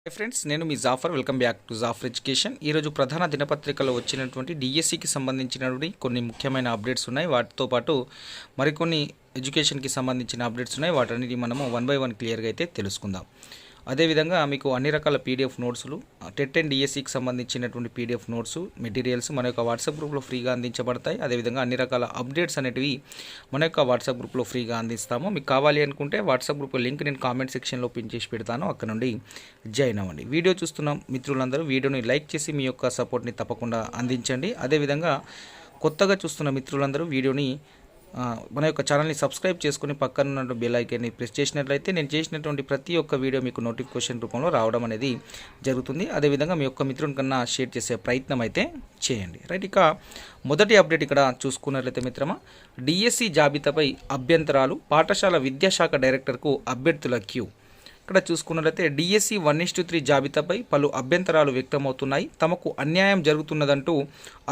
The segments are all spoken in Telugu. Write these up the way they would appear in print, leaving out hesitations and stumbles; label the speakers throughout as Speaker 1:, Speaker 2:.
Speaker 1: హాయ్ ఫ్రెండ్స్, నేను మీ Jafar. Welcome back to Jafar education. ఈరోజు ప్రధాన దినపత్రికలో వచ్చినటువంటి డిఎస్సికి సంబంధించినటువంటి కొన్ని ముఖ్యమైన అప్డేట్స్ ఉన్నాయి. వాటితో పాటు మరికొన్ని ఎడ్యుకేషన్కి సంబంధించిన అప్డేట్స్ ఉన్నాయి. వాటన్నిటి మనము వన్ బై వన్ క్లియర్గా అయితే తెలుసుకుందాం. అదేవిధంగా మీకు అన్ని రకాల పీడిఎఫ్ నోట్స్లు, టెట్ అండ్ డిఎస్సికి సంబంధించినటువంటి పీడిఎఫ్ నోట్స్ మెటీరియల్స్ మన యొక్క వాట్సాప్ గ్రూప్లో ఫ్రీగా అందించబడతాయి. అదేవిధంగా అన్ని రకాల అప్డేట్స్ అనేటివి మన యొక్క వాట్సాప్ గ్రూప్లో ఫ్రీగా అందిస్తాము. మీకు కావాలి అనుకుంటే వాట్సాప్ గ్రూప్ లింక్ నేను కామెంట్ సెక్షన్లో పిన్ చేసి పెడతాను, అక్కడ నుండి జాయిన్ అవ్వండి. వీడియో చూస్తున్నాం మిత్రులందరూ వీడియోని లైక్ చేసి మీ యొక్క సపోర్ట్ని తప్పకుండా అందించండి. అదేవిధంగా కొత్తగా చూస్తున్న మిత్రులందరూ వీడియోని మన యొక్క ఛానల్ని సబ్స్క్రైబ్ చేసుకుని పక్కన ఉన్న బెల్ ఐకాన్ని ప్రెస్ చేసినట్లయితే నేను చేసినటువంటి ప్రతి ఒక్క వీడియో మీకు నోటిఫికేషన్ రూపంలో రావడం అనేది జరుగుతుంది. అదేవిధంగా మీ యొక్క మిత్రుని కన్నా షేర్ చేసే ప్రయత్నం అయితే చేయండి. రైట్, ఇక మొదటి అప్డేట్ ఇక్కడ చూసుకున్నట్లయితే మిత్రమా, డిఎస్సి జాబితాపై అభ్యంతరాలు, పాఠశాల విద్యాశాఖ డైరెక్టర్కు అభ్యర్థుల క్యూ. ఇక్కడ చూసుకున్నట్లయితే డిఎస్సి 1:3 జాబితాపై పలు అభ్యంతరాలు వ్యక్తమవుతున్నాయి. తమకు అన్యాయం జరుగుతున్నదంటూ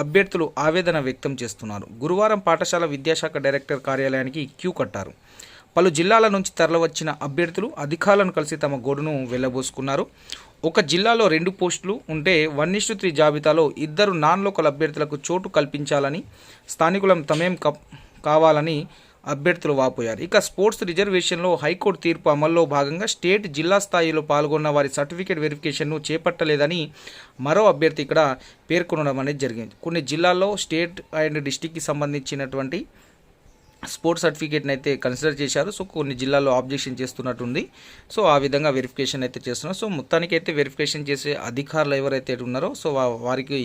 Speaker 1: అభ్యర్థులు ఆవేదన వ్యక్తం చేస్తున్నారు. గురువారం పాఠశాల విద్యాశాఖ డైరెక్టర్ కార్యాలయానికి క్యూ కట్టారు. పలు జిల్లాల నుంచి తరలివచ్చిన అభ్యర్థులు అధికారులను కలిసి తమ గోడును వెళ్లబోసుకున్నారు. ఒక జిల్లాలో 2 పోస్టులు ఉంటే 1:3 జాబితాలో 2 నాన్ లోకల్ అభ్యర్థులకు చోటు కల్పించాలని, స్థానికులం తమేం కావాలని అభ్యర్థులు వాపోయారు. ఇక స్పోర్ట్స్ రిజర్వేషన్లో హైకోర్టు తీర్పు అమల్లో భాగంగా స్టేట్, జిల్లా స్థాయిలో పాల్గొన్న వారి సర్టిఫికేట్ వెరిఫికేషన్ను చేపట్టలేదని మరో అభ్యర్థి ఇక్కడ పేర్కొనడం అనేది జరిగింది. కొన్ని జిల్లాల్లో స్టేట్ అండ్ డిస్టిక్కి సంబంధించినటువంటి స్పోర్ట్స్ సర్టిఫికేట్ని అయితే కన్సిడర్ చేశారు. సో కొన్ని జిల్లాల్లో ఆబ్జెక్షన్ చేస్తున్నట్టుంది. సో ఆ విధంగా వెరిఫికేషన్ అయితే చేస్తున్నారు. సో మొత్తానికి అయితే వెరిఫికేషన్ చేసే అధికారులు ఎవరైతే ఉన్నారో సో వారికి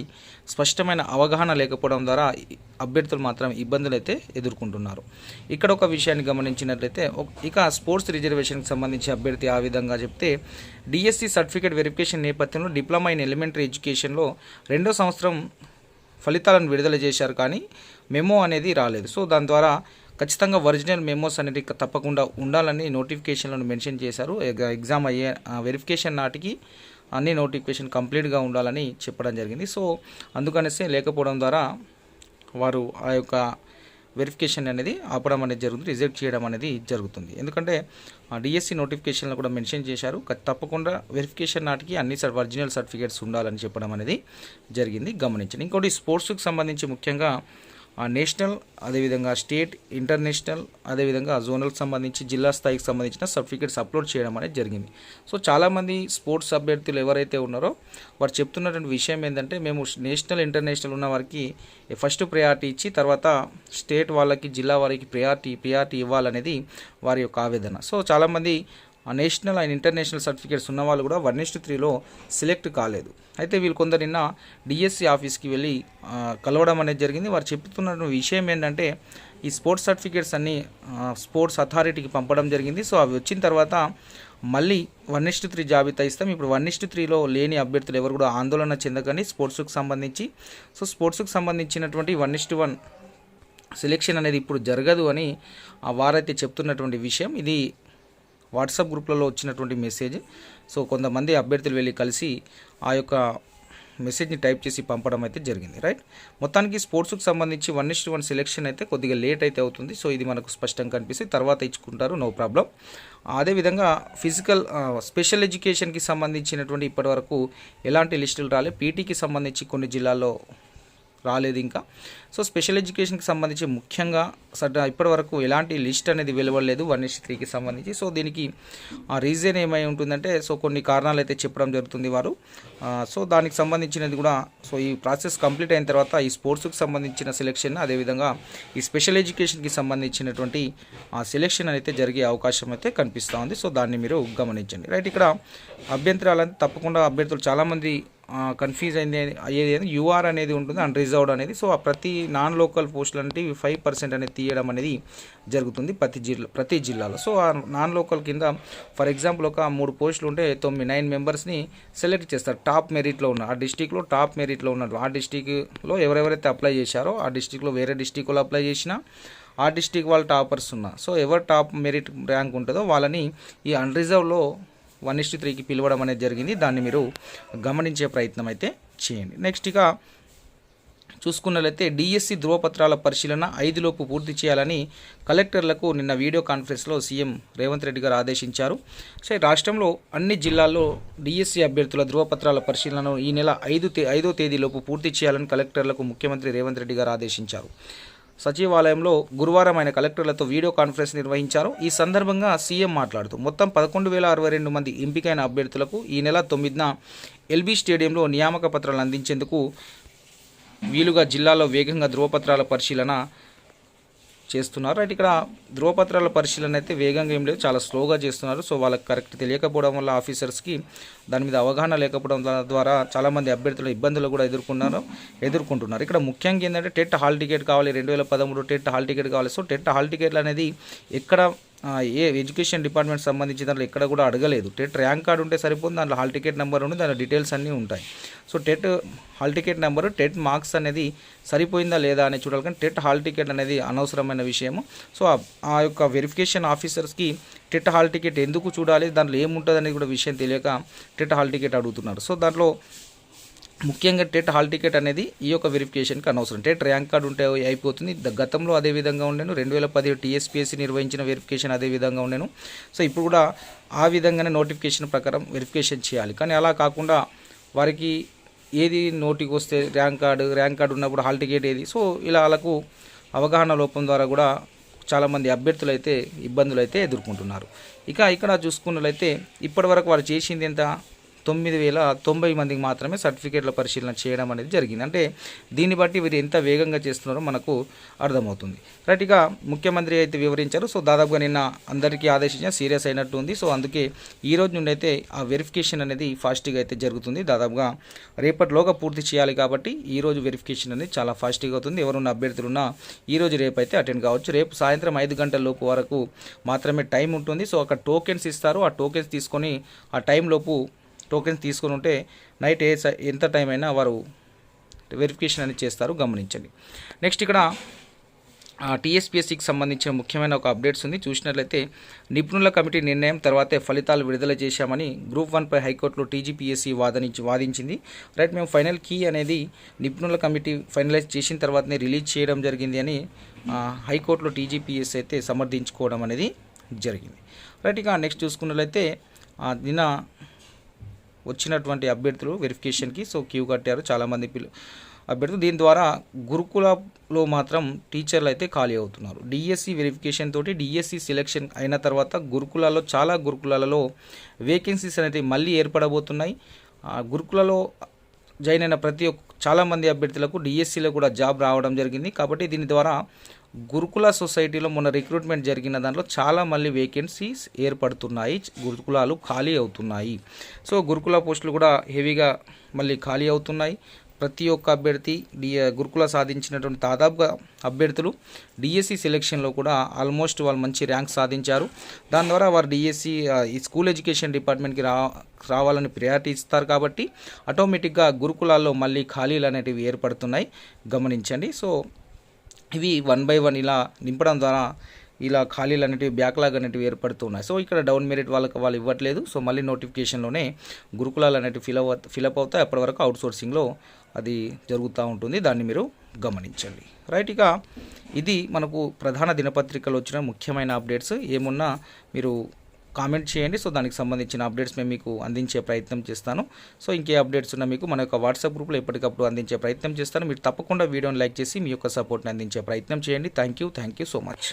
Speaker 1: స్పష్టమైన అవగాహన లేకపోవడం ద్వారా అభ్యర్థులు మాత్రం ఇబ్బందులు అయితే ఎదుర్కొంటున్నారు. ఇక్కడ ఒక విషయాన్ని గమనించినట్లయితే ఇక స్పోర్ట్స్ రిజర్వేషన్కి సంబంధించి అభ్యర్థి ఆ విధంగా చెప్తే, డిఎస్సి సర్టిఫికేట్ వెరిఫికేషన్ నేపథ్యంలో డిప్లొమా ఇన్ ఎలిమెంటరీ ఎడ్యుకేషన్లో 2వ సంవత్సరం ఫలితాలను విడుదల చేశారు, కానీ మెమో అనేది రాలేదు. సో దాని ద్వారా ఖచ్చితంగా ఒరిజినల్ మెమోస్ అనేది తప్పకుండా ఉండాలని నోటిఫికేషన్లను మెన్షన్ చేశారు. ఎగ్జామ్ అయ్యే వెరిఫికేషన్ నాటికి అన్ని నోటిఫికేషన్ కంప్లీట్గా ఉండాలని చెప్పడం జరిగింది. సో అందుకనేసి లేకపోవడం ద్వారా వారు ఆ యొక్క వెరిఫికేషన్ అనేది ఆపడం అనేది జరుగుతుంది, రిజెక్ట్ చేయడం అనేది జరుగుతుంది. ఎందుకంటే డిఎస్సి నోటిఫికేషన్లో కూడా మెన్షన్ చేశారు, తప్పకుండా వెరిఫికేషన్ నాటికి అన్ని ఒరిజినల్ సర్టిఫికేట్స్ ఉండాలని చెప్పడం అనేది జరిగింది, గమనించండి. ఇంకోటి స్పోర్ట్స్కి సంబంధించి ముఖ్యంగా నేషనల్, అదేవిధంగా స్టేట్, ఇంటర్నేషనల్, అదేవిధంగా జోనల్కి సంబంధించి జిల్లా స్థాయికి సంబంధించిన సర్టిఫికేట్స్ అప్లోడ్ చేయడం అనేది జరిగింది. సో చాలామంది స్పోర్ట్స్ అభ్యర్థులు ఎవరైతే ఉన్నారో వారు చెప్తున్నటువంటి విషయం ఏంటంటే, మేము నేషనల్, ఇంటర్నేషనల్ ఉన్న వారికి ఫస్ట్ ప్రయారిటీ ఇచ్చి తర్వాత స్టేట్ వాళ్ళకి, జిల్లా వారికి ప్రియారిటీ ఇవ్వాలనేది వారి యొక్క ఆవేదన. సో చాలామంది నేషనల్ అండ్ ఇంటర్నేషనల్ సర్టిఫికేట్స్ ఉన్న వాళ్ళు కూడా 1:3లో సెలెక్ట్ కాలేదు. అయితే వీళ్ళు కొందరు నిన్న డిఎస్సి ఆఫీస్కి వెళ్ళి కలవడం అనేది జరిగింది. వారు చెప్తున్న విషయం ఏంటంటే, ఈ స్పోర్ట్స్ సర్టిఫికేట్స్ అన్నీ స్పోర్ట్స్ అథారిటీకి పంపడం జరిగింది. సో అవి వచ్చిన తర్వాత మళ్ళీ 1:3 జాబితా ఇస్తాం. ఇప్పుడు 1:3లో లేని అభ్యర్థులు ఎవరు కూడా ఆందోళన చెందకండి స్పోర్ట్స్కి సంబంధించి. సో స్పోర్ట్స్కి సంబంధించినటువంటి 1:1 సెలెక్షన్ అనేది ఇప్పుడు జరగదు అని వారైతే చెప్తున్నటువంటి విషయం. ఇది వాట్సాప్ గ్రూప్లలో వచ్చినటువంటి మెసేజ్. సో కొంతమంది అభ్యర్థులు వెళ్ళి కలిసి ఆ యొక్క మెసేజ్ని టైప్ చేసి పంపడం అయితే జరిగింది. రైట్, మొత్తానికి స్పోర్ట్స్కి సంబంధించి 1:1 సెలెక్షన్ అయితే కొద్దిగా లేట్ అయితే అవుతుంది. సో ఇది మనకు స్పష్టంగా కనిపిస్తుంది, తర్వాత ఇచ్చుకుంటారు, నో ప్రాబ్లం. అదేవిధంగా స్పెషల్ ఎడ్యుకేషన్కి సంబంధించినటువంటి ఇప్పటివరకు ఎలాంటి లిస్టులు రాలేదు. పీటీకి సంబంధించి కొన్ని జిల్లాల్లో రాలేదు ఇంకా. సో స్పెషల్ ఎడ్యుకేషన్కి సంబంధించి ముఖ్యంగా ఇప్పటివరకు ఎలాంటి లిస్ట్ అనేది వెలువడలేదు 1:3కి సంబంధించి. సో దీనికి రీజన్ ఏమై ఉంటుందంటే, సో కొన్ని కారణాలు అయితే చెప్పడం జరుగుతుంది వారు. సో దానికి సంబంధించినది కూడా, సో ఈ ప్రాసెస్ కంప్లీట్ అయిన తర్వాత ఈ స్పోర్ట్స్కి సంబంధించిన సెలెక్షన్, అదేవిధంగా ఈ స్పెషల్ ఎడ్యుకేషన్కి సంబంధించినటువంటి సెలెక్షన్ అయితే జరిగే అవకాశం అయితే కనిపిస్తూ ఉంది. సో దాన్ని మీరు గమనించండి. రైట్, ఇక్కడ అభ్యంతరాలంటే తప్పకుండా అభ్యర్థులు చాలామంది కన్ఫ్యూజ్ అయ్యేది యూఆర్ అనేది ఉంటుంది, అన్రిజర్వ్డ్ అనేది. సో ప్రతి నాన్ లోకల్ పోస్టులు అంటే 5% అనేది తీయడం అనేది జరుగుతుంది ప్రతి జిల్లాలో. సో ఆ నాన్ లోకల్ కింద ఫర్ ఎగ్జాంపుల్ ఒక 3 పోస్టులు ఉంటే 9 మెంబర్స్ని సెలెక్ట్ చేస్తారు. టాప్ మెరిట్లో ఉన్న ఆ డిస్టిక్లో టాప్ మెరిట్లో ఉన్నట్టు ఆ డిస్టిక్లో ఎవరెవరైతే అప్లై చేశారో ఆ డిస్టిక్లో వేరే డిస్టిక్లో అప్లై చేసినా ఆ డిస్టిక్ వాళ్ళు టాపర్స్ ఉన్నా, సో ఎవరు టాప్ మెరిట్ ర్యాంక్ ఉంటుందో వాళ్ళని ఈ అన్రిజర్వ్లో 1:3కి పిలవడం అనేది జరిగింది. దాన్ని మీరు గమనించే ప్రయత్నం అయితే చేయండి. నెక్స్ట్ ఇక చూసుకున్నట్లయితే డిఎస్సి ధృవపత్రాల పరిశీలన 5 లోపు పూర్తి చేయాలని కలెక్టర్లకు నిన్న వీడియో కాన్ఫరెన్స్లో సీఎం రేవంత్ రెడ్డి గారు ఆదేశించారు. సో రాష్ట్రంలో అన్ని జిల్లాల్లో డిఎస్సి అభ్యర్థుల ధృవపత్రాల పరిశీలనను ఈ నెల 5వ తేదీలోపు పూర్తి చేయాలని కలెక్టర్లకు ముఖ్యమంత్రి రేవంత్ రెడ్డి గారు ఆదేశించారు. సచివాలయంలో గురువారం ఆయన కలెక్టర్లతో వీడియో కాన్ఫరెన్స్ నిర్వహించారు. ఈ సందర్భంగా సీఎం మాట్లాడుతూ మొత్తం 11,062 మంది ఎంపికైన అభ్యర్థులకు ఈ నెల 9న ఎల్బీ స్టేడియంలో నియామక పత్రాలు అందించేందుకు వీలుగా జిల్లాలో వేగంగా ధృవపత్రాల పరిశీలన చేస్తున్నారు. అయితే ఇక్కడ ధృవపత్రాల పరిశీలన అయితే వేగంగా ఏం లేదు, చాలా స్లోగా చేస్తున్నారు. సో వాళ్ళకి కరెక్ట్ తెలియకపోవడం వల్ల ఆఫీసర్స్కి దాని మీద అవగాహన లేకపోవడం ద్వారా చాలామంది అభ్యర్థుల ఇబ్బందులు కూడా ఎదుర్కొంటున్నారు. ఇక్కడ ముఖ్యంగా ఏంటంటే టెట్ హాల్ టికెట్ కావాలి, 2013 టెట్ హాల్ టికెట్ కావాలి. సో టెట్ హాల్ టికెట్లు అనేది ఎక్కడ ఏ ఎడ్యుకేషన్ డిపార్ట్మెంట్ సంబంధించి దాంట్లో ఎక్కడ కూడా అడగలేదు. టెట్ ర్యాంక్ కార్డు ఉంటే సరిపోతుంది, దాంట్లో హాల్ టికెట్ నెంబర్ ఉండి దాని డీటెయిల్స్ అన్నీ ఉంటాయి. So TET hall ticket number, TET marks అనేది సరిపోయిందా లేదా అని చూడాలి. కానీ టెట్ హాల్ టికెట్ అనేది అనవసరమైన విషయము. సో ఆ యొక్క వెరిఫికేషన్ ఆఫీసర్స్కి టెట్ హాల్ టికెట్ ఎందుకు చూడాలి, దాంట్లో ఏముంటుంది అనేది కూడా విషయం తెలియక టెట్ హాల్ టికెట్ అడుగుతున్నారు. సో దాంట్లో ముఖ్యంగా టెట్ హాల్ టికెట్ అనేది ఈ యొక్క వెరిఫికేషన్కి అనవసరం. టెట్ ర్యాంక్ కార్డు ఉంటే అయిపోతుంది. గతంలో అదే విధంగా ఉండేను. 2017 టీఎస్పీఎస్సీ నిర్వహించిన వెరిఫికేషన్ అదే విధంగా ఉండేను. సో ఇప్పుడు కూడా ఆ విధంగానే నోటిఫికేషన్ ప్రకారం వెరిఫికేషన్ చేయాలి. కానీ అలా కాకుండా వారికి ఏది నోటికి వస్తే ర్యాంక్ కార్డు ఉన్నప్పుడు హాల్ టికెట్ ఏది. సో ఇలా వాళ్ళకు అవగాహన లోపం ద్వారా కూడా చాలామంది అభ్యర్థులు అయితే ఇబ్బందులు అయితే ఎదుర్కొంటున్నారు. ఇక ఇక్కడ చూసుకున్నట్లయితే ఇప్పటివరకు వారు చేసింది ఎంత, 9,090 మందికి మాత్రమే సర్టిఫికేట్ల పరిశీలన చేయడం అనేది జరిగింది. అంటే దీన్ని బట్టి వీరు ఎంత వేగంగా చేస్తున్నారో మనకు అర్థమవుతుంది. రైట్, ఇక ముఖ్యమంత్రి అయితే వివరించారు. సో దాదాపుగా నిన్న అందరికీ ఆదేశించిన సీరియస్ అయినట్టు ఉంది. సో అందుకే ఈ రోజు నుండి అయితే ఆ వెరిఫికేషన్ అనేది ఫాస్ట్గా అయితే జరుగుతుంది. దాదాపుగా రేపటిలోగా పూర్తి చేయాలి కాబట్టి ఈ రోజు వెరిఫికేషన్ అనేది చాలా ఫాస్ట్గా అవుతుంది. ఎవరున్న అభ్యర్థులున్నా ఈ రోజు రేపు అయితే అటెండ్ కావచ్చు. రేపు సాయంత్రం 5 గంటల లోపు వరకు మాత్రమే టైం ఉంటుంది. సో అక్కడ టోకెన్స్ ఇస్తారు. ఆ టోకెన్స్ తీసుకొని ఆ టైంలోపు టోకెన్స్ తీసుకొని ఉంటే నైట్ ఎంత టైం అయినా వారు వెరిఫికేషన్ అనేది చేస్తారు, గమనించండి. నెక్స్ట్ ఇక్కడ టీఎస్పీఎస్సీకి సంబంధించిన ముఖ్యమైన ఒక అప్డేట్స్ ఉంది. చూసినట్లయితే నిపుణుల కమిటీ నిర్ణయం తర్వాతే ఫలితాలు విడుదల చేశామని గ్రూప్ 1 పై హైకోర్టులో టీజీపీఎస్సీ వాదించింది. రైట్, మేము ఫైనల్ కీ అనేది నిపుణుల కమిటీ ఫైనలైజ్ చేసిన తర్వాతనే రిలీజ్ చేయడం జరిగింది అని హైకోర్టులో టీజీపీఎస్సీ అయితే సమర్థించుకోవడం అనేది జరిగింది. రైట్, ఇక నెక్స్ట్ చూసుకున్నట్లయితే నిన్న వచ్చినటువంటి అభ్యర్థులు వెరిఫికేషన్కి సో క్యూ కట్టారు చాలామంది అభ్యర్థులు. దీని ద్వారా గురుకులలో మాత్రం టీచర్లు అయితే ఖాళీ అవుతున్నారు. డిఎస్సి వెరిఫికేషన్ తోటి డిఎస్సి సెలెక్షన్ అయిన తర్వాత గురుకులాల్లో చాలా గురుకులాలలో వేకెన్సీస్ అనేది మళ్ళీ ఏర్పడబోతున్నాయి. గురుకులలో జాయిన్ అయిన చాలామంది అభ్యర్థులకు డిఎస్సిలో కూడా జాబ్ రావడం జరిగింది. కాబట్టి దీని ద్వారా గురుకుల సొసైటీలో మొన్న రిక్రూట్మెంట్ జరిగిన దాంట్లో చాలా మళ్ళీ వేకెన్సీస్ ఏర్పడుతున్నాయి, గురుకులాలు ఖాళీ అవుతున్నాయి. సో గురుకుల పోస్టులు కూడా హెవీగా మళ్ళీ ఖాళీ అవుతున్నాయి. ప్రతి ఒక్క అభ్యర్థి గురుకుల సాధించినటువంటి దాదాపుగా అభ్యర్థులు డిఎస్సి సెలెక్షన్లో కూడా ఆల్మోస్ట్ వాళ్ళు మంచి ర్యాంక్ సాధించారు. దాని ద్వారా వారు డిఎస్సి ఈ స్కూల్ ఎడ్యుకేషన్ డిపార్ట్మెంట్కి రావాలని ప్రయారిటీ ఇస్తారు. కాబట్టి ఆటోమేటిక్గా గురుకులాల్లో మళ్ళీ ఖాళీలు అనేటివి ఏర్పడుతున్నాయి, గమనించండి. సో ఇవి 1 by 1 ఇలా నింపడం ద్వారా ఇలా ఖాళీలు అనేటివి బ్యాక్లాగ్ అనేటివి ఏర్పడుతున్నాయి. సో ఇక్కడ డౌన్ మెరిట్ వాళ్ళు ఇవ్వట్లేదు. సో మళ్ళీ నోటిఫికేషన్లోనే గురుకులాలు అనేటివి ఫిలప్ అవుతాయి. అప్పటి వరకు అవుట్సోర్సింగ్లో అది జరుగుతూ ఉంటుంది, దాన్ని మీరు గమనించండి. రైట్, ఇక ఇది మనకు ప్రధాన దినపత్రికలో వచ్చిన ముఖ్యమైన అప్డేట్స్. ఏమున్నా మీరు కామెంట్ చేయండి. సో దానికి సంబంధించిన అప్డేట్స్ మేము మీకు అందించే ప్రయత్నం చేస్తాను. సో ఇంకే అప్డేట్స్ ఉన్నా మీకు మన యొక్క వాట్సాప్ గ్రూప్లో ఎప్పటికప్పుడు అందించే ప్రయత్నం చేస్తాను. మీరు తప్పకుండా వీడియోని లైక్ చేసి మీ యొక్క సపోర్ట్ని అందించే ప్రయత్నం చేయండి. Thank you so much.